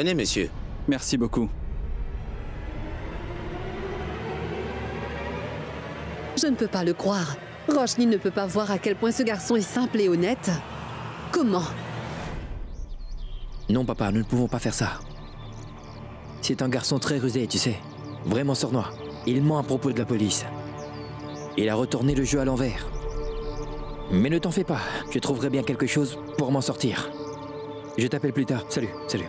Venez, monsieur. Merci beaucoup. Je ne peux pas le croire. Roshni ne peut pas voir à quel point ce garçon est simple et honnête. Comment? Non, papa, nous ne pouvons pas faire ça. C'est un garçon très rusé, tu sais. Vraiment sournois. Il ment à propos de la police. Il a retourné le jeu à l'envers. Mais ne t'en fais pas, je trouverai bien quelque chose pour m'en sortir. Je t'appelle plus tard. Salut, salut.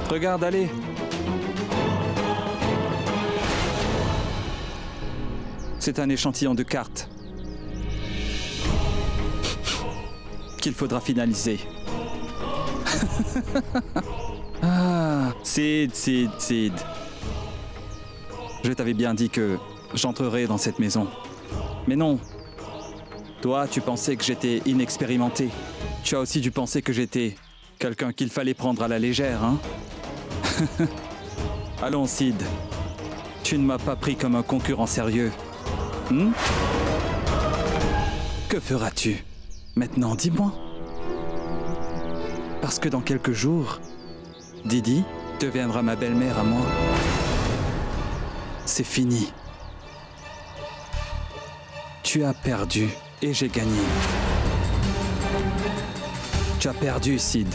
Regarde, allez. C'est un échantillon de cartes qu'il faudra finaliser. Ah, Sid. Je t'avais bien dit que j'entrerais dans cette maison. Mais non. Toi, tu pensais que j'étais inexpérimenté. Tu as aussi dû penser que j'étais quelqu'un qu'il fallait prendre à la légère, hein? Allons, Sid. Tu ne m'as pas pris comme un concurrent sérieux. Que feras-tu? Maintenant, dis-moi. Parce que dans quelques jours, Didi deviendra ma belle-mère à moi. C'est fini. Tu as perdu et j'ai gagné. Tu as perdu, Sid.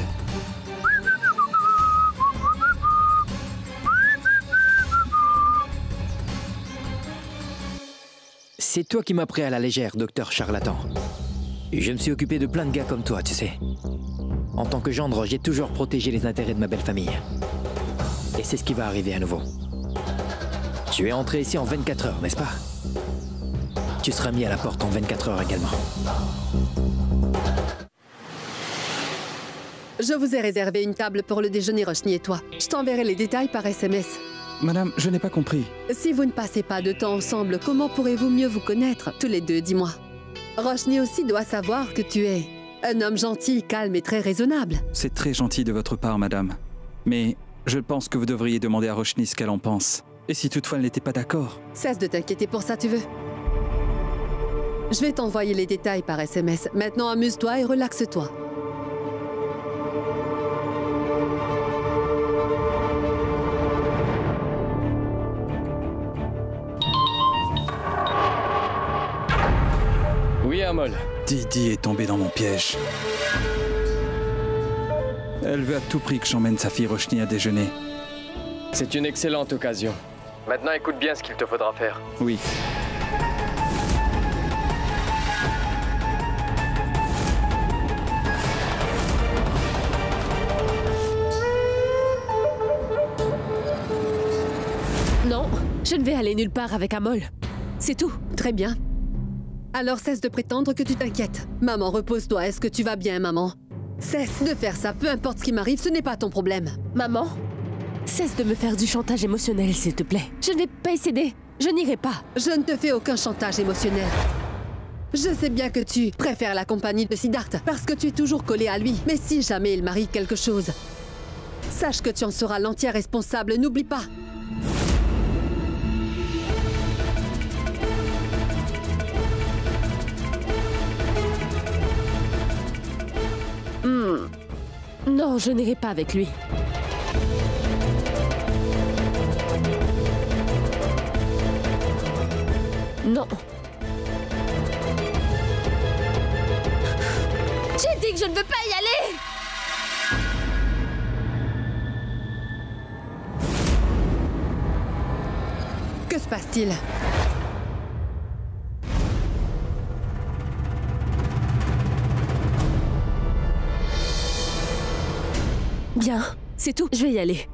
C'est toi qui m'as pris à la légère, docteur charlatan. Je me suis occupé de plein de gars comme toi, tu sais. En tant que gendre, j'ai toujours protégé les intérêts de ma belle famille. Et c'est ce qui va arriver à nouveau. Tu es entré ici en 24 heures, n'est-ce pas? Tu seras mis à la porte en 24 heures également. Je vous ai réservé une table pour le déjeuner, Roshni et toi. Je t'enverrai les détails par SMS. Madame, je n'ai pas compris. Si vous ne passez pas de temps ensemble, comment pourrez-vous mieux vous connaître, tous les deux, dis-moi? Roshni aussi doit savoir que tu es un homme gentil, calme et très raisonnable. C'est très gentil de votre part, madame. Mais je pense que vous devriez demander à Roshni ce qu'elle en pense. Et si toutefois elle n'était pas d'accord? Cesse de t'inquiéter pour ça, tu veux? Je vais t'envoyer les détails par SMS. Maintenant, amuse-toi et relaxe-toi. Oui, Amol. Didi est tombée dans mon piège. Elle veut à tout prix que j'emmène sa fille Roshni à déjeuner. C'est une excellente occasion. Maintenant, écoute bien ce qu'il te faudra faire. Oui. Non, je ne vais aller nulle part avec Amol. C'est tout. Très bien. Alors cesse de prétendre que tu t'inquiètes. Maman, repose-toi. Est-ce que tu vas bien, maman? Cesse de faire ça. Peu importe ce qui m'arrive, ce n'est pas ton problème. Maman, cesse de me faire du chantage émotionnel, s'il te plaît. Je ne vais pas y céder. Je n'irai pas. Je ne te fais aucun chantage émotionnel. Je sais bien que tu préfères la compagnie de Siddharth parce que tu es toujours collé à lui. Mais si jamais il m'arrive quelque chose, sache que tu en seras l'entière responsable. N'oublie pas. Non, je n'irai pas avec lui. Non. J'ai dit que je ne veux pas y aller! Que se passe-t-il? Bien, c'est tout. Je vais y aller.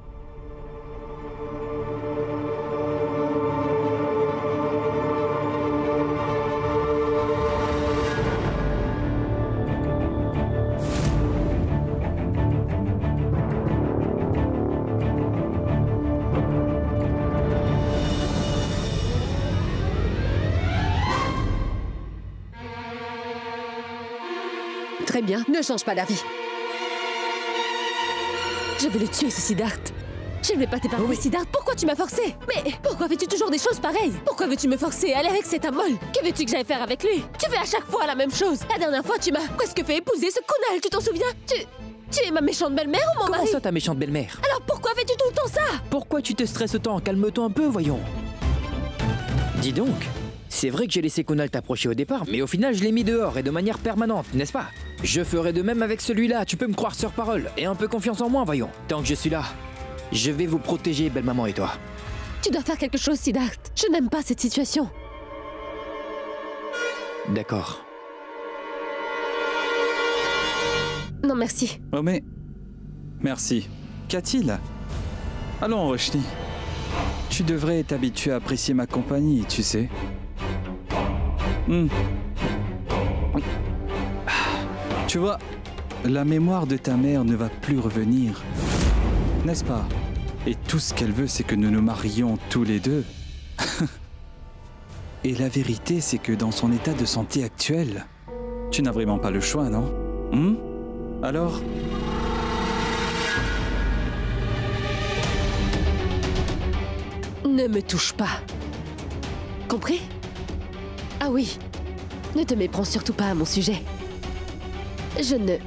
Très bien, ne change pas d'avis. Je vais le tuer, ce Siddharth. Je ne vais pas t'épargner, Siddharth. Pourquoi tu m'as forcé? Mais pourquoi fais-tu toujours des choses pareilles? Pourquoi veux-tu me forcer à aller avec cet Amol? Que veux-tu que j'aille faire avec lui? Tu fais à chaque fois la même chose. La dernière fois, tu m'as presque fait épouser ce Kunal, tu t'en souviens? Tu es ma méchante belle-mère ou mon mari? Comment ça, ta méchante belle-mère? Alors pourquoi fais-tu tout le temps ça? Pourquoi tu te stresses autant? Calme-toi un peu, voyons. Dis donc, c'est vrai que j'ai laissé Kunal t'approcher au départ, mais au final, je l'ai mis dehors et de manière permanente, n'est-ce pas? Je ferai de même avec celui-là, tu peux me croire sur parole. Et un peu confiance en moi, voyons. Tant que je suis là, je vais vous protéger, belle maman et toi. Tu dois faire quelque chose, Siddharth. Je n'aime pas cette situation. D'accord. Non, merci. Oh mais... Merci. Qu'a-t-il? Allons, Roshni. Tu devrais t'habituer à apprécier ma compagnie, tu sais. Tu vois, la mémoire de ta mère ne va plus revenir. N'est-ce pas? Et tout ce qu'elle veut, c'est que nous nous marions tous les deux. Et la vérité, c'est que dans son état de santé actuel, tu n'as vraiment pas le choix, non? Alors? Ne me touche pas. Compris? Ah oui. Ne te méprends surtout pas à mon sujet. Je ne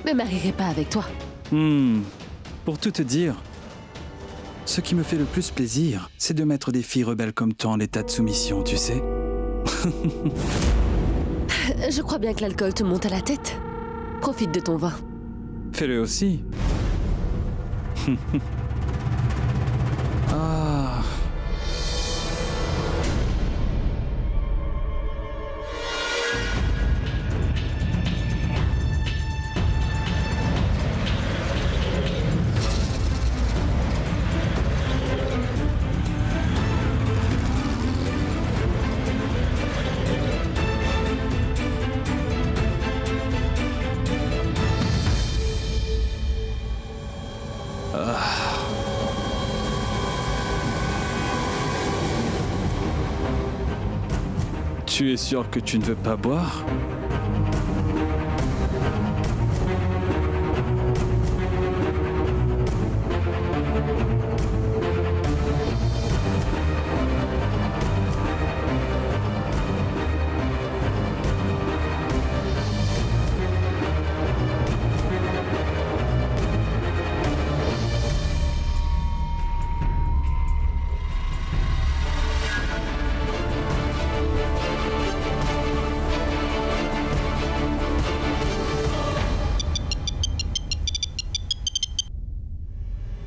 me marierai pas avec toi. Pour tout te dire, ce qui me fait le plus plaisir, c'est de mettre des filles rebelles comme toi en état de soumission, tu sais. Je crois bien que l'alcool te monte à la tête. Profite de ton vin. Fais-le aussi. Ah. Tu es sûr que tu ne veux pas boire?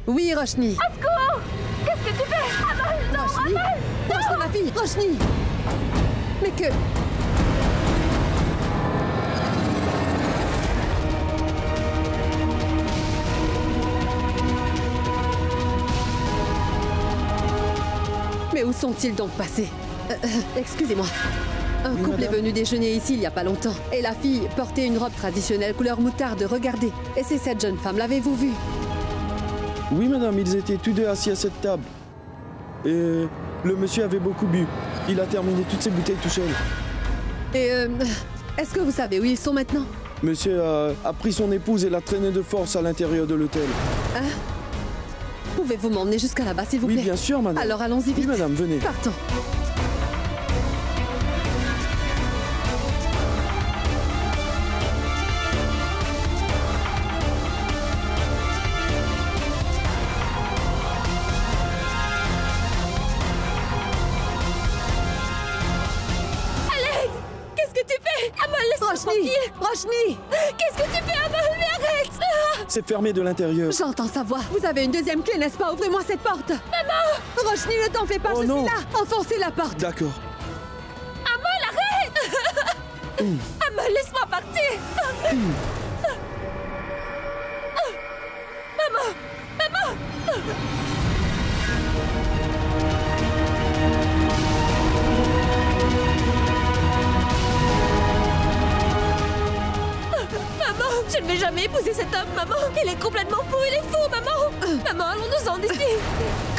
Oui, Roshni. Au secours! Qu'est-ce que tu fais? Amol, non, Roshni. Roshni, ma fille, Roshni. Mais que... Mais où sont-ils donc passés? Excusez-moi. Un couple est venu déjeuner ici il n'y a pas longtemps. Et la fille portait une robe traditionnelle couleur moutarde, regardez. Et c'est cette jeune femme, l'avez-vous vue? Oui, madame, ils étaient tous deux assis à cette table. Et le monsieur avait beaucoup bu. Il a terminé toutes ses bouteilles tout seul. Et est-ce que vous savez où ils sont maintenant? Monsieur a pris son épouse et l'a traînée de force à l'intérieur de l'hôtel. Hein? Pouvez-vous m'emmener jusqu'à là-bas, s'il vous plaît? Oui, bien sûr, madame. Alors allons-y vite. Oui, madame, venez. Partons. Roshni! Roshni! Qu'est-ce que tu fais, Amol? Mais arrête! C'est fermé de l'intérieur. J'entends sa voix. Vous avez une deuxième clé, n'est-ce pas? Ouvrez-moi cette porte. Maman! Roshni, ne t'en fais pas, Oh je non. suis là. Enfoncez la porte. D'accord. Amol, arrête! Amol, laisse-moi partir! Maman! Maman! Maman, je ne vais jamais épouser cet homme, maman. Il est complètement fou, il est fou, maman. Maman, allons-nous-en d'ici.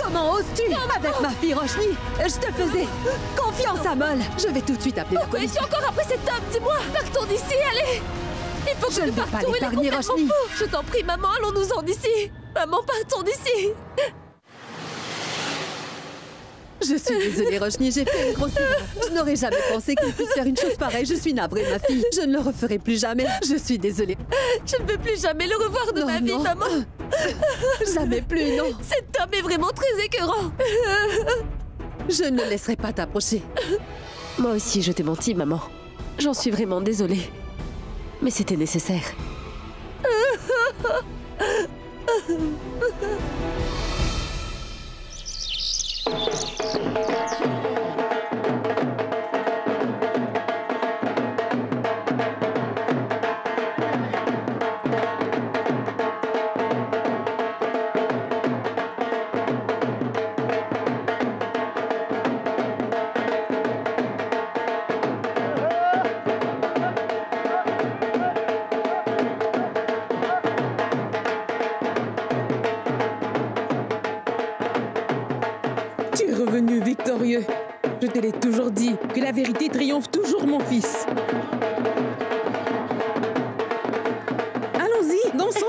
Comment oses-tu? Avec ma fille Roshni, je te faisais confiance, Amol. Je vais tout de suite appeler la Pourquoi police. es-tu encore après cet homme? Dis-moi. Partons d'ici, allez. Il faut que Je ne nous vais pas partions, il est l'épargner, complètement Roshni. fou. Je t'en prie, maman, allons-nous-en d'ici. Maman, partons d'ici. Je suis désolée, Roshni, j'ai fait une grosse erreur. Je n'aurais jamais pensé qu'il puisse faire une chose pareille. Je suis navrée, ma fille. Je ne le referai plus jamais. Je suis désolée. Je ne veux plus jamais le revoir de Non, ma vie, non. maman. Jamais plus, non. Cet homme est vraiment très écœurant. Je ne laisserai pas t'approcher. Moi aussi, je t'ai menti, maman. J'en suis vraiment désolée. Mais c'était nécessaire. Tu es revenu victorieux. Je te l'ai toujours dit, que la vérité triomphe toujours, mon fils. Allons-y, dansons.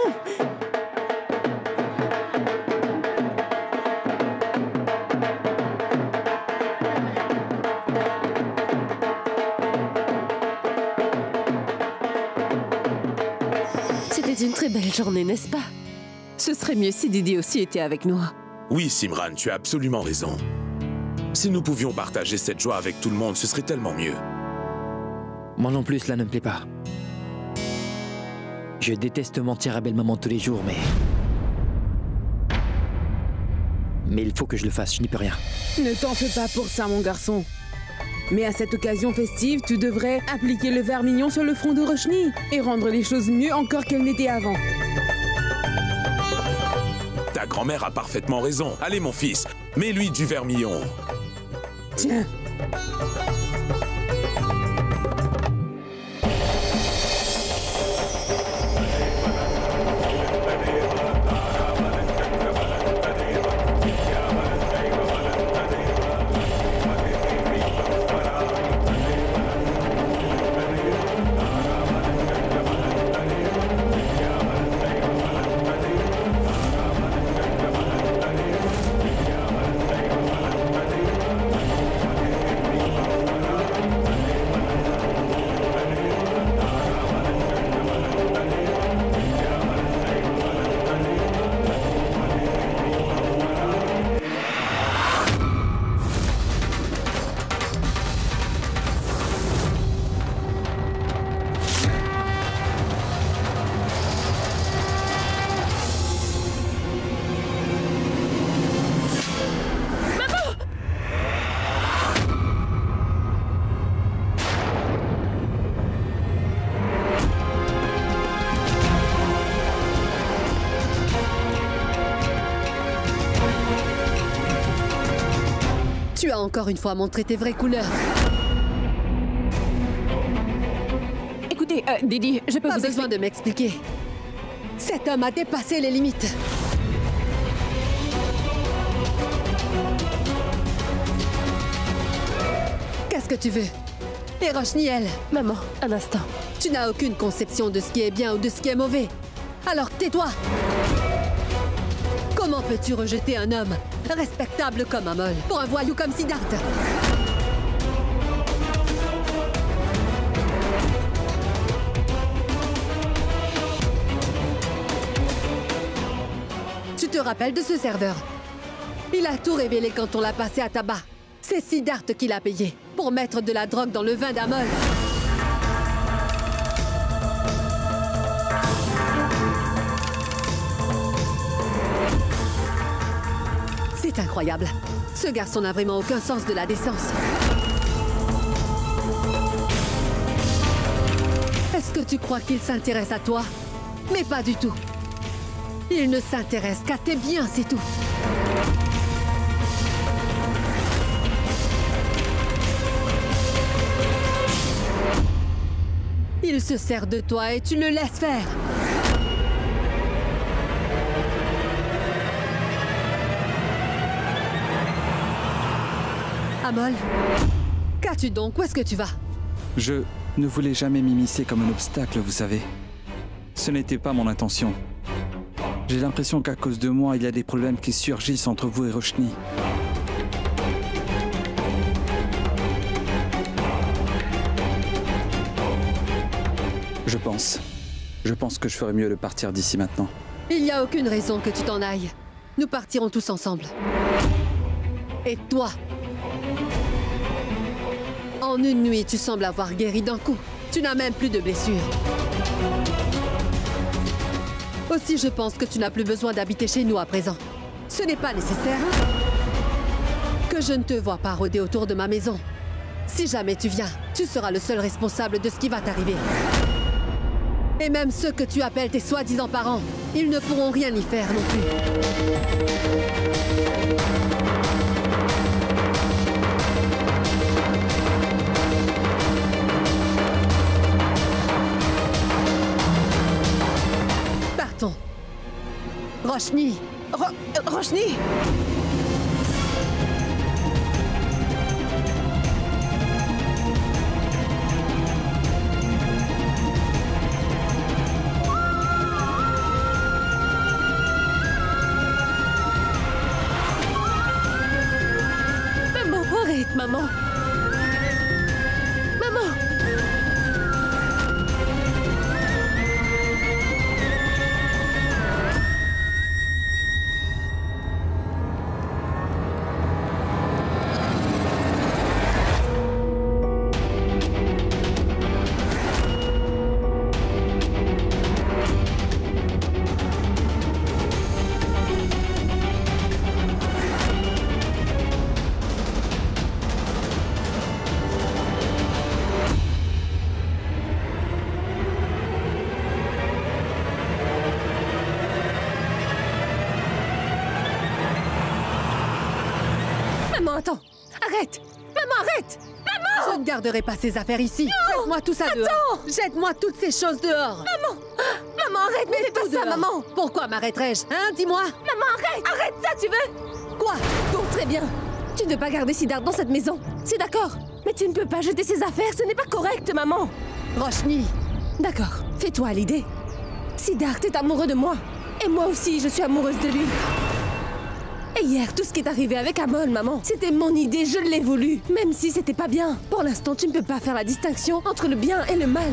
C'était une très belle journée, n'est-ce pas? Ce serait mieux si Didi aussi était avec nous. Oui, Simran, tu as absolument raison. Si nous pouvions partager cette joie avec tout le monde, ce serait tellement mieux. Moi non plus, cela ne me plaît pas. Je déteste mentir à belle-maman tous les jours, mais il faut que je le fasse, je n'y peux rien. Ne t'en fais pas pour ça, mon garçon. Mais à cette occasion festive, tu devrais appliquer le vermillon sur le front de Roshni et rendre les choses mieux encore qu'elles n'étaient avant. Ta grand-mère a parfaitement raison. Allez, mon fils, mets-lui du vermillon. Tiens. Tu as encore une fois montré tes vraies couleurs. Écoutez, Didi, je peux Pas vous besoin de m'expliquer. Cet homme a dépassé les limites. Qu'est-ce que tu veux? Et Roshni, elle, Maman, un instant. tu n'as aucune conception de ce qui est bien ou de ce qui est mauvais. Alors tais-toi! Comment peux-tu rejeter un homme respectable comme Amol pour un voyou comme Siddhartha? Tu te rappelles de ce serveur? Il a tout révélé quand on l'a passé à tabac. C'est Siddhartha qui l'a payé pour mettre de la drogue dans le vin d'Amol. C'est incroyable. Ce garçon n'a vraiment aucun sens de la décence. Est-ce que tu crois qu'il s'intéresse à toi? Mais pas du tout. Il ne s'intéresse qu'à tes biens, c'est tout. Il se sert de toi et tu le laisses faire. Amol, qu'as-tu donc? Où est-ce que tu vas? Je ne voulais jamais m'immiscer comme un obstacle, vous savez. Ce n'était pas mon intention. J'ai l'impression qu'à cause de moi, il y a des problèmes qui surgissent entre vous et Roshni. Je pense que je ferais mieux de partir d'ici maintenant. Il n'y a aucune raison que tu t'en ailles. Nous partirons tous ensemble. Et toi? En une nuit, tu sembles avoir guéri d'un coup. Tu n'as même plus de blessures. Aussi, je pense que tu n'as plus besoin d'habiter chez nous à présent. Ce n'est pas nécessaire que je ne te vois pas rôder autour de ma maison. Si jamais tu viens, tu seras le seul responsable de ce qui va t'arriver. Et même ceux que tu appelles tes soi-disant parents, ils ne pourront rien y faire non plus. Partons. Roshni. Roshni! Maman! Maman! Maman, attends! Arrête! Maman, arrête! Maman! Je ne garderai pas ces affaires ici. Jette-moi tout ça dehors. Jette-moi toutes ces choses dehors. Maman! Maman, arrête! Ne fais pas ça, Dehors. maman! Pourquoi m'arrêterais-je? Hein, dis-moi. Maman, arrête! Arrête ça, tu veux? Quoi? Bon, très bien. Tu ne veux pas garder Siddharth dans cette maison. C'est d'accord. Mais tu ne peux pas jeter ses affaires. Ce n'est pas correct, maman. Roshni. D'accord. Fais-toi à l'idée. Siddharth est amoureux de moi. Et moi aussi, je suis amoureuse de lui. Et hier, tout ce qui est arrivé avec Amol, maman, c'était mon idée, je l'ai voulu. Même si c'était pas bien. Pour l'instant, tu ne peux pas faire la distinction entre le bien et le mal.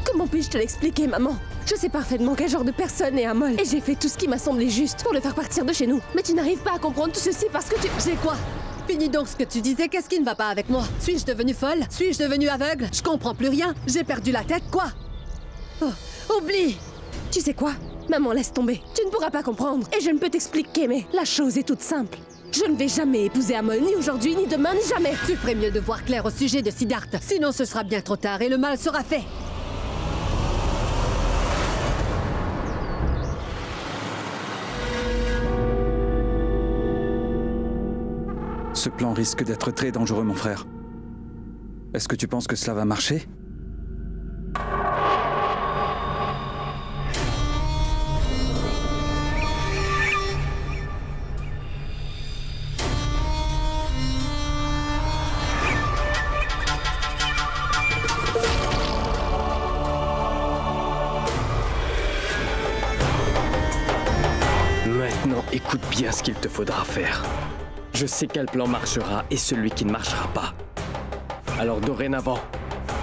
Comment puis-je te l'expliquer, maman? Je sais parfaitement quel genre de personne est Amol. Et j'ai fait tout ce qui m'a semblé juste pour le faire partir de chez nous. Mais tu n'arrives pas à comprendre tout ceci parce que tu... J'ai quoi? Finis donc ce que tu disais. Qu'est-ce qui ne va pas avec moi? Suis-je devenue folle? Suis-je devenue aveugle? Je comprends plus rien. J'ai perdu la tête, quoi? Oh, oublie! Tu sais quoi? Maman, laisse tomber. Tu ne pourras pas comprendre. Et je ne peux t'expliquer, mais la chose est toute simple. Je ne vais jamais épouser Amol, ni aujourd'hui, ni demain, ni jamais. Tu ferais mieux de voir clair au sujet de Siddharth. Sinon, ce sera bien trop tard et le mal sera fait. Ce plan risque d'être très dangereux, mon frère. Est-ce que tu penses que cela va marcher? Maintenant, écoute bien ce qu'il te faudra faire. Je sais quel plan marchera et celui qui ne marchera pas. Alors dorénavant,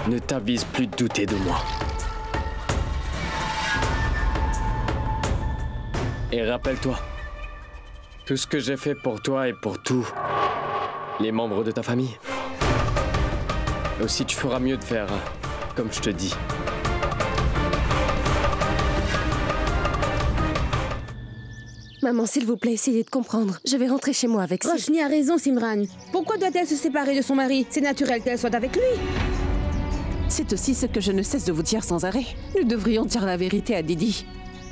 ne t'avise plus de douter de moi. Et rappelle-toi, tout ce que j'ai fait pour toi et pour tous les membres de ta famille. Aussi, tu feras mieux de faire comme je te dis. Maman, s'il vous plaît, essayez de comprendre. Je vais rentrer chez moi avec Sid. Roshni a raison, Simran. Pourquoi doit-elle se séparer de son mari? C'est naturel qu'elle soit avec lui. C'est aussi ce que je ne cesse de vous dire sans arrêt. Nous devrions dire la vérité à Didi.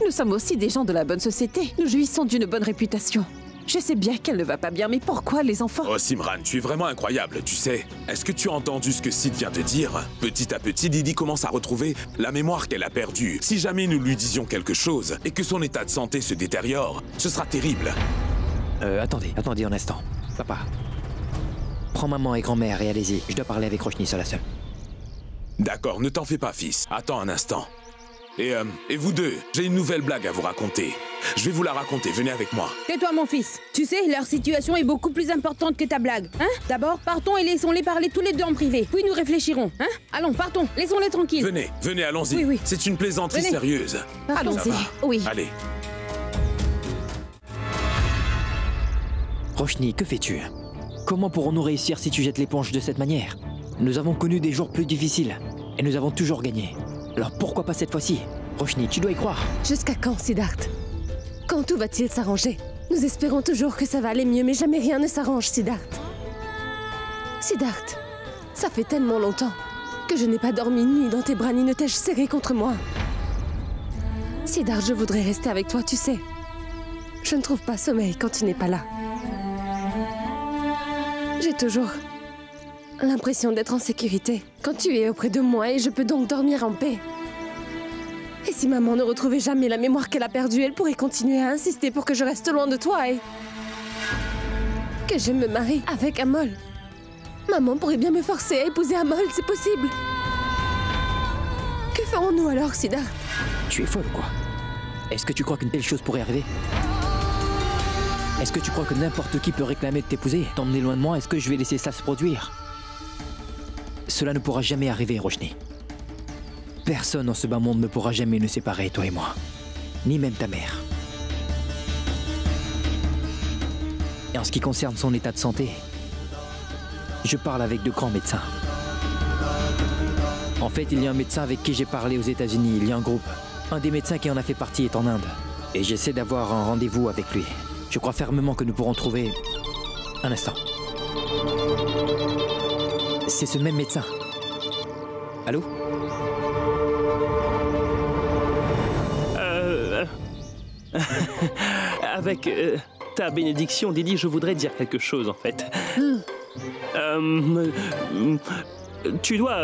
Nous sommes aussi des gens de la bonne société. Nous jouissons d'une bonne réputation. Je sais bien qu'elle ne va pas bien, mais pourquoi les enfants? Oh Simran, tu es vraiment incroyable, tu sais. Est-ce que tu as entendu ce que Sid vient de dire? Petit à petit, Didi commence à retrouver la mémoire qu'elle a perdue. Si jamais nous lui disions quelque chose et que son état de santé se détériore, ce sera terrible. Attendez un instant. Papa, prends maman et grand-mère et allez-y. Je dois parler avec Roshni seul à seul. D'accord, ne t'en fais pas, fils. Attends un instant. Et vous deux, j'ai une nouvelle blague à vous raconter. Je vais vous la raconter, venez avec moi. Tais-toi, mon fils. Tu sais, leur situation est beaucoup plus importante que ta blague. Hein? D'abord, partons et laissons-les parler tous les deux en privé. Puis nous réfléchirons. Hein? Allons, partons. Laissons-les tranquilles. Venez, allons-y. Oui, oui. C'est une plaisanterie sérieuse. Allons-y. Oui. Allez. Roshni, que fais-tu? Comment pourrons-nous réussir si tu jettes l'éponge de cette manière? Nous avons connu des jours plus difficiles et nous avons toujours gagné. Alors pourquoi pas cette fois-ci? Roshni, tu dois y croire. Jusqu'à quand, Siddharth? Quand tout va-t-il s'arranger? Nous espérons toujours que ça va aller mieux, mais jamais rien ne s'arrange, Siddharth. Siddharth, ça fait tellement longtemps que je n'ai pas dormi une nuit dans tes bras ni ne t'ai-je serré contre moi. Siddharth, je voudrais rester avec toi, tu sais. Je ne trouve pas sommeil quand tu n'es pas là. J'ai toujours l'impression d'être en sécurité quand tu es auprès de moi et je peux donc dormir en paix. Et si maman ne retrouvait jamais la mémoire qu'elle a perdue, elle pourrait continuer à insister pour que je reste loin de toi et que je me marie avec Amol. Maman pourrait bien me forcer à épouser Amol, c'est possible. Que ferons-nous alors, Siddharth? Tu es folle, quoi. Est-ce que tu crois qu'une telle chose pourrait arriver? Est-ce que tu crois que n'importe qui peut réclamer de t'épouser, t'emmener loin de moi? Est-ce que je vais laisser ça se produire? Cela ne pourra jamais arriver, Roshni. Personne dans ce bas monde ne pourra jamais nous séparer, toi et moi. Ni même ta mère. Et en ce qui concerne son état de santé, je parle avec de grands médecins. En fait, il y a un médecin avec qui j'ai parlé aux États-Unis, il y a un groupe. Un des médecins qui en a fait partie est en Inde. Et j'essaie d'avoir un rendez-vous avec lui. Je crois fermement que nous pourrons trouver... Un instant. C'est ce même médecin. Allô? Avec ta bénédiction, Didi, je voudrais dire quelque chose, en fait. Tu dois...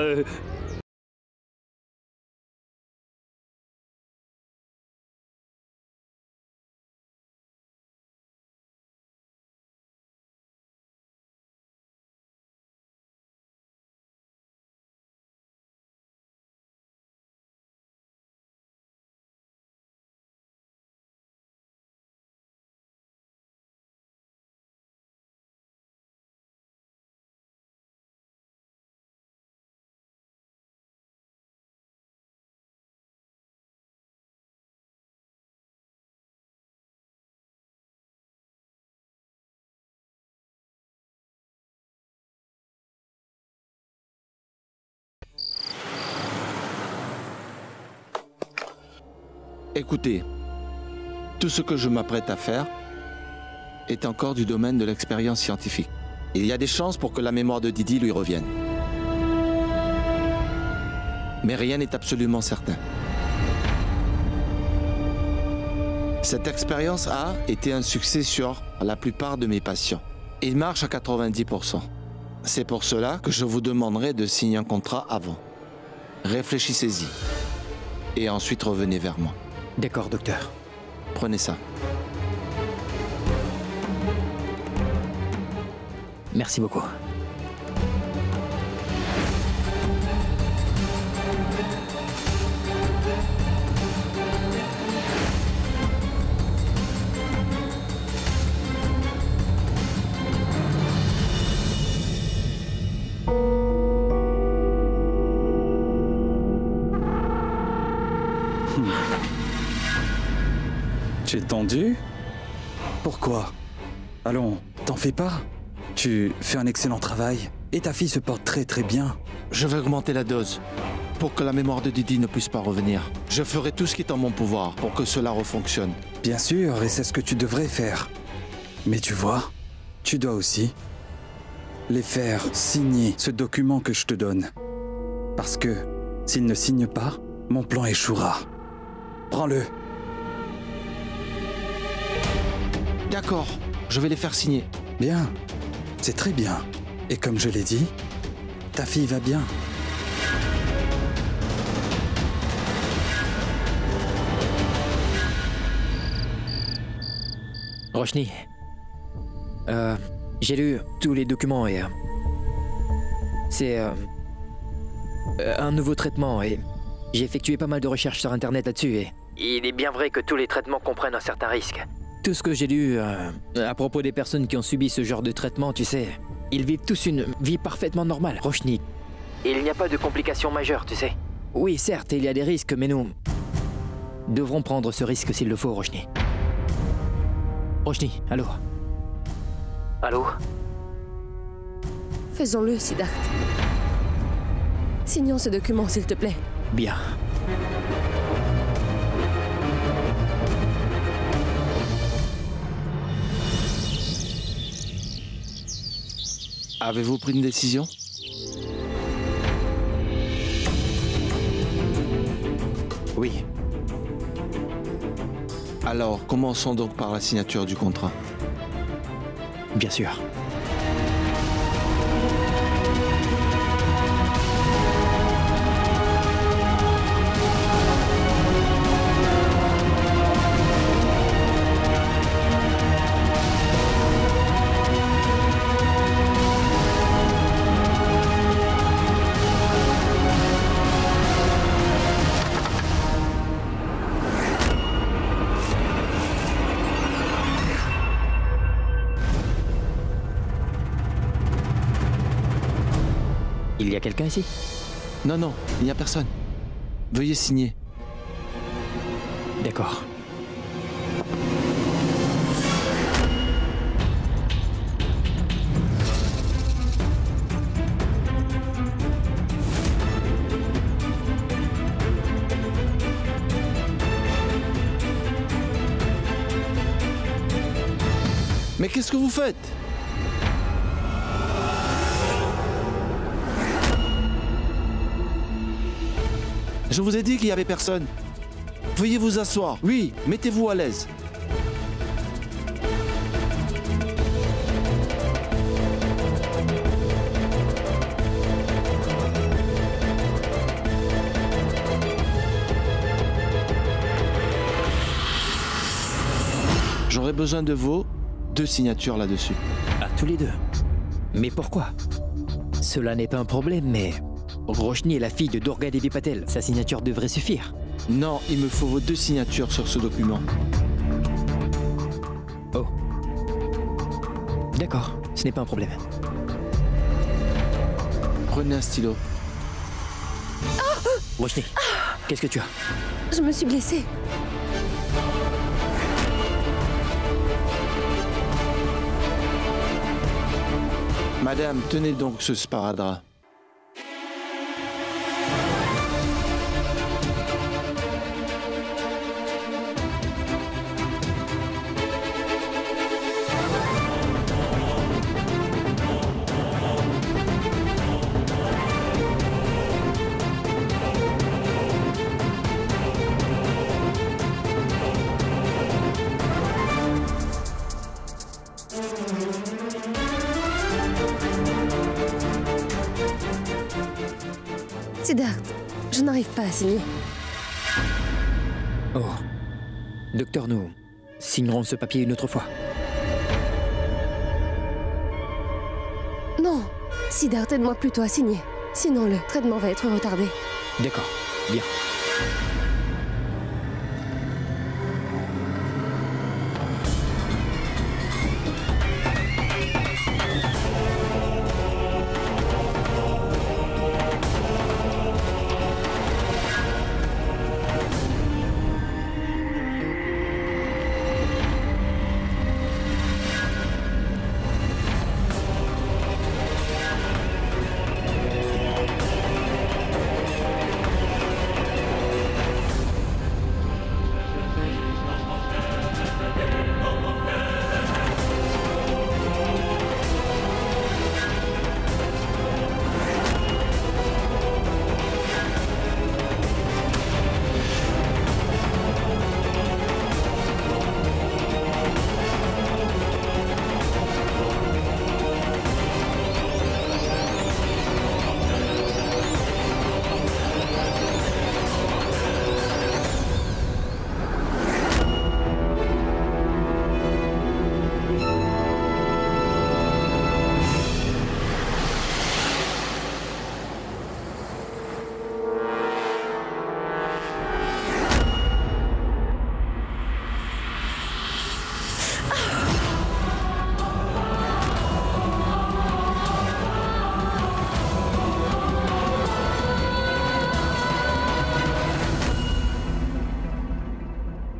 Écoutez, tout ce que je m'apprête à faire est encore du domaine de l'expérience scientifique. Il y a des chances pour que la mémoire de Didi lui revienne. Mais rien n'est absolument certain. Cette expérience a été un succès sur la plupart de mes patients. Il marche à 90%. C'est pour cela que je vous demanderai de signer un contrat avant. Réfléchissez-y. Et ensuite revenez vers moi. D'accord, docteur. Prenez ça. Merci beaucoup. Tu es tendu? Pourquoi? Allons, t'en fais pas. Tu fais un excellent travail et ta fille se porte très très bien. Je vais augmenter la dose pour que la mémoire de Didi ne puisse pas revenir. Je ferai tout ce qui est en mon pouvoir pour que cela refonctionne. Bien sûr, et c'est ce que tu devrais faire. Mais tu vois, tu dois aussi les faire signer ce document que je te donne. Parce que s'ils ne signent pas, mon plan échouera. Prends-le. D'accord, je vais les faire signer. Bien, c'est très bien. Et comme je l'ai dit, ta fille va bien. Roshni, j'ai lu tous les documents et c'est un nouveau traitement et J'ai effectué pas mal de recherches sur Internet là-dessus et il est bien vrai que tous les traitements comprennent un certain risque. Tout ce que j'ai lu à propos des personnes qui ont subi ce genre de traitement, tu sais, ils vivent tous une vie parfaitement normale, Roshni. Il n'y a pas de complications majeures, tu sais. Oui, certes, il y a des risques, mais nous devrons prendre ce risque s'il le faut, Roshni. Roshni, allô? Allô? Faisons-le, Siddharth. Signons ce document, s'il te plaît. Bien. Avez-vous pris une décision? Oui. Alors, commençons donc par la signature du contrat. Bien sûr. Il y a quelqu'un ici? Non, non, il n'y a personne. Veuillez signer. D'accord. Mais qu'est-ce que vous faites? Je vous ai dit qu'il n'y avait personne. Veuillez vous asseoir. Oui, mettez-vous à l'aise. J'aurais besoin de vos 2 signatures là-dessus. À tous les 2. Mais pourquoi? Cela n'est pas un problème, mais Roshni est la fille de Durga Devi Patel. Sa signature devrait suffire. Non, il me faut vos 2 signatures sur ce document. Oh. D'accord, ce n'est pas un problème. Prenez un stylo. Roshni, qu'est-ce que tu as? Je me suis blessée. Madame, tenez donc ce sparadrap. Siddharth, je n'arrive pas à signer. Oh. Docteur, nous signerons ce papier une autre fois. Non, Siddharth, aide-moi plutôt à signer. Sinon, le traitement va être retardé. D'accord, bien.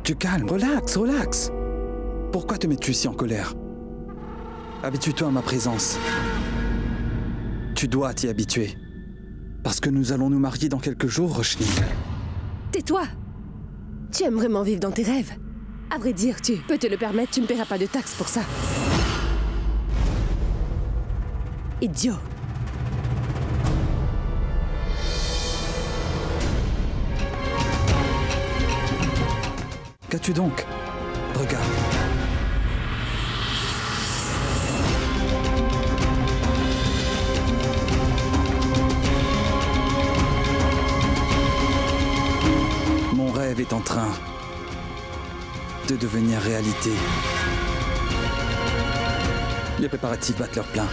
Tu calmes, relax, relax. Pourquoi te mets-tu si en colère? Habitue-toi à ma présence. Tu dois t'y habituer. Parce que nous allons nous marier dans quelques jours, Roshni. Tais-toi! Tu aimes vraiment vivre dans tes rêves? À vrai dire, tu peux te le permettre, tu ne paieras pas de taxes pour ça. Idiot! Qu'as-tu donc? Regarde. Mon rêve est en train de devenir réalité. Les préparatifs battent leur plein.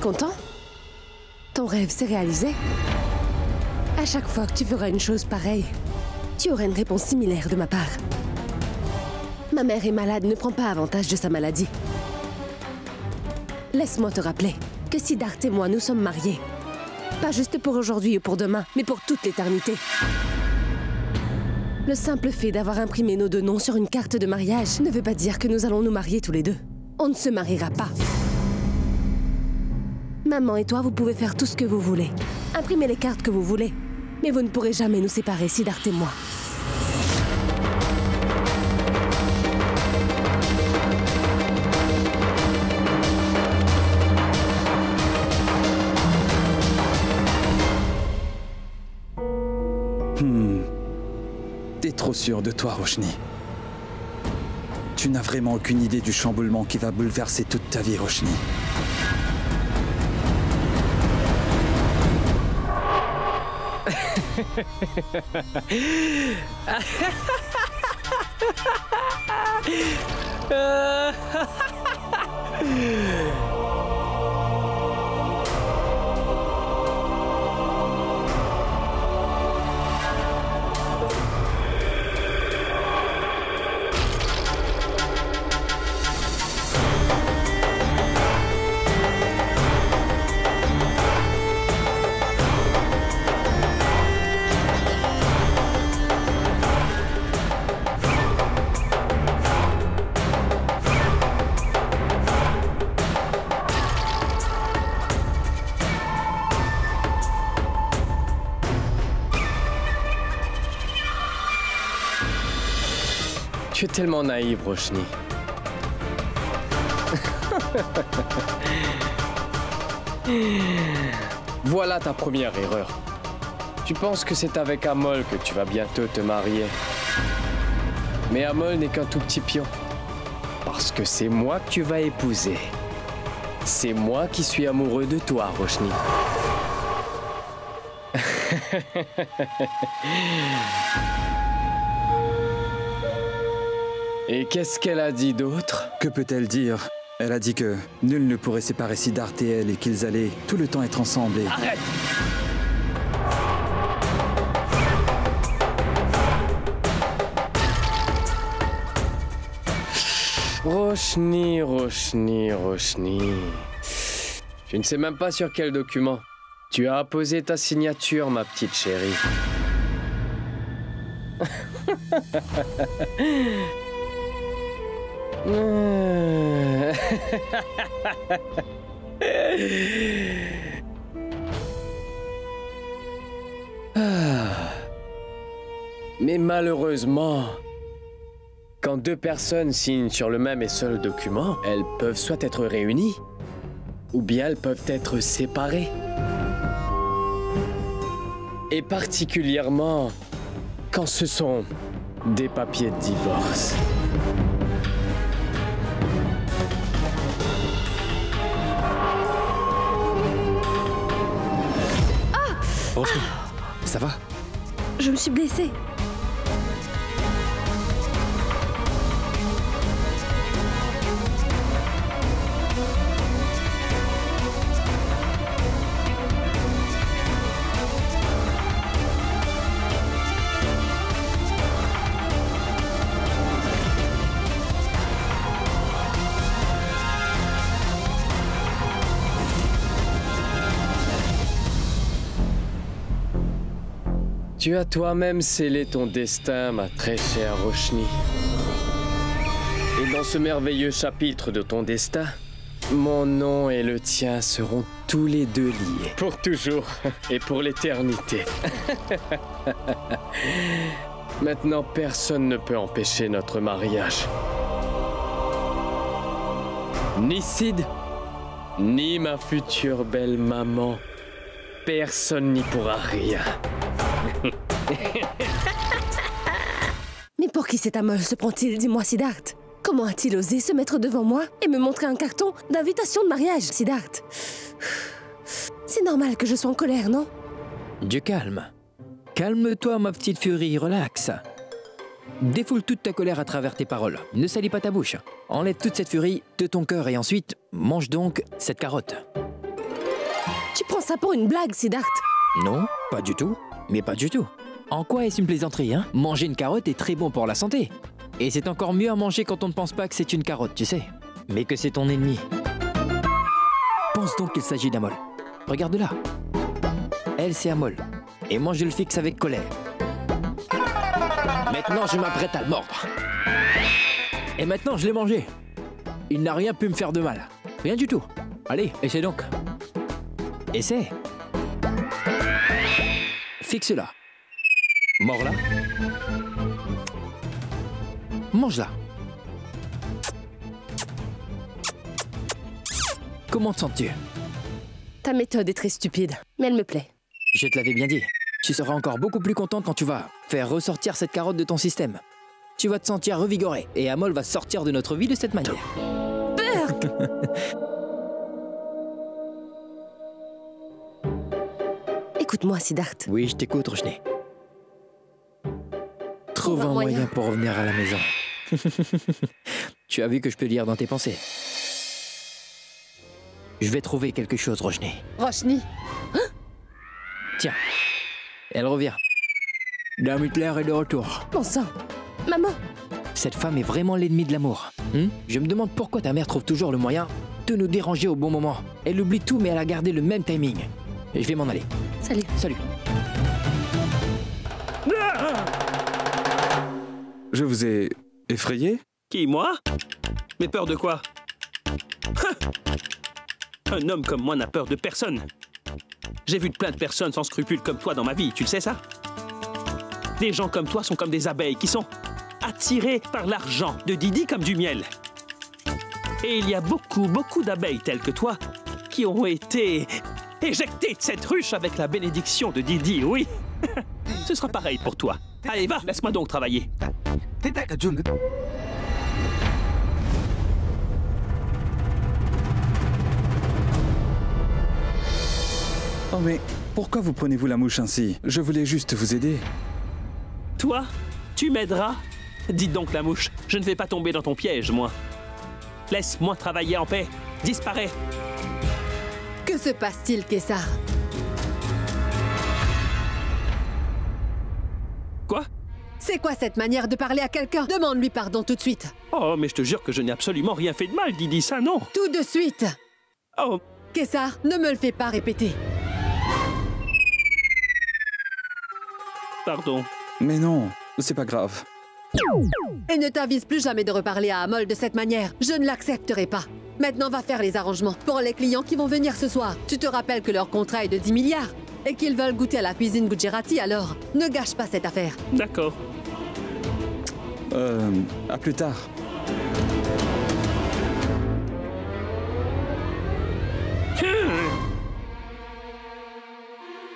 Content? Ton rêve s'est réalisé? À chaque fois que tu feras une chose pareille, tu auras une réponse similaire de ma part. Ma mère est malade, ne prends pas avantage de sa maladie. Laisse-moi te rappeler que Siddharth et moi, nous sommes mariés. Pas juste pour aujourd'hui ou pour demain, mais pour toute l'éternité. Le simple fait d'avoir imprimé nos deux noms sur une carte de mariage ne veut pas dire que nous allons nous marier tous les deux. On ne se mariera pas. Maman et toi, vous pouvez faire tout ce que vous voulez. Imprimez les cartes que vous voulez. Mais vous ne pourrez jamais nous séparer, Siddharth et moi. T'es trop sûr de toi, Roshni. Tu n'as vraiment aucune idée du chamboulement qui va bouleverser toute ta vie, Roshni. Tu es tellement naïve, Roshni. Voilà ta première erreur. Tu penses que c'est avec Amol que tu vas bientôt te marier. Mais Amol n'est qu'un tout petit pion. Parce que c'est moi que tu vas épouser. C'est moi qui suis amoureux de toi, Roshni. Et qu'est-ce qu'elle a dit d'autre? Que peut-elle dire? Elle a dit que nul ne pourrait séparer Siddharth et elle et qu'ils allaient tout le temps être ensemble et... Arrête! Roshni, Roshni, Roshni. Je ne sais même pas sur quel document. Tu as apposé ta signature, ma petite chérie. Mais malheureusement, quand deux personnes signent sur le même et seul document, elles peuvent soit être réunies, ou bien elles peuvent être séparées. Et particulièrement quand ce sont des papiers de divorce. Roshni, ça va? Je me suis blessée. Tu as toi-même scellé ton destin, ma très chère Roshni. Et dans ce merveilleux chapitre de ton destin, mon nom et le tien seront tous les deux liés. Pour toujours et pour l'éternité. Maintenant, personne ne peut empêcher notre mariage. Ni Sid, ni ma future belle maman. Personne n'y pourra rien. Mais pour qui cet Amol se prend-il, dis-moi, Siddharth? Comment a-t-il osé se mettre devant moi et me montrer un carton d'invitation de mariage, Siddharth? C'est normal que je sois en colère, non? Du calme. Calme-toi, ma petite furie, relax. Défoule toute ta colère à travers tes paroles. Ne salis pas ta bouche. Enlève toute cette furie de ton cœur et ensuite, mange donc cette carotte. Tu prends ça pour une blague, Siddharth? Non, pas du tout. Mais pas du tout. En quoi est-ce une plaisanterie, hein? Manger une carotte est très bon pour la santé. Et c'est encore mieux à manger quand on ne pense pas que c'est une carotte, tu sais. Mais que c'est ton ennemi. Pense donc qu'il s'agit d'Amol. Regarde-la. Elle, c'est Amol. Et moi, je le fixe avec colère. Maintenant, je m'apprête à le mordre. Et maintenant, je l'ai mangé. Il n'a rien pu me faire de mal. Rien du tout. Allez, essaie donc. Essaie. Fixe-la. Mords-la. Mange-la. Comment te sens-tu? Ta méthode est très stupide, mais elle me plaît. Je te l'avais bien dit. Tu seras encore beaucoup plus contente quand tu vas faire ressortir cette carotte de ton système. Tu vas te sentir revigorée et Amol va sortir de notre vie de cette manière. Berk! Écoute-moi, Siddharth. Oui, je t'écoute, Roshni. Trouve un moyen pour revenir à la maison. Tu as vu que je peux lire dans tes pensées. Je vais trouver quelque chose, Roshni. Roshni? Tiens, elle revient. Dame Hitler est de retour. Bon sang. Maman. Cette femme est vraiment l'ennemie de l'amour. Je me demande pourquoi ta mère trouve toujours le moyen de nous déranger au bon moment. Elle oublie tout, mais elle a gardé le même timing. Je vais m'en aller. Salut. Salut. Je vous ai effrayé? Qui, moi? Mais peur de quoi? Un homme comme moi n'a peur de personne. J'ai vu plein de personnes sans scrupules comme toi dans ma vie, tu le sais ça? Des gens comme toi sont comme des abeilles qui sont attirés par l'argent de Didi comme du miel. Et il y a beaucoup d'abeilles telles que toi qui ont été éjectées de cette ruche avec la bénédiction de Didi, oui. Ce sera pareil pour toi. Allez, va, laisse-moi donc travailler. Oh mais pourquoi vous prenez-vous la mouche ainsi? Je voulais juste vous aider. Toi, tu m'aideras? Dites donc la mouche, je ne vais pas tomber dans ton piège, moi. Laisse-moi travailler en paix. Disparais. Que se passe-t-il, Kessar? Quoi? C'est quoi cette manière de parler à quelqu'un? Demande-lui pardon tout de suite. Oh, mais je te jure que je n'ai absolument rien fait de mal, Didi, ça non. Tout de suite. Oh. Kessar, ne me le fais pas répéter. Pardon. Mais non, c'est pas grave. Et ne t'avise plus jamais de reparler à Amol de cette manière. Je ne l'accepterai pas. Maintenant, va faire les arrangements pour les clients qui vont venir ce soir. Tu te rappelles que leur contrat est de 10 milliards et qu'ils veulent goûter à la cuisine Gujarati, alors ne gâche pas cette affaire. D'accord. À plus tard.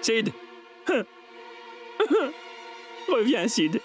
Sid. Reviens, Sid.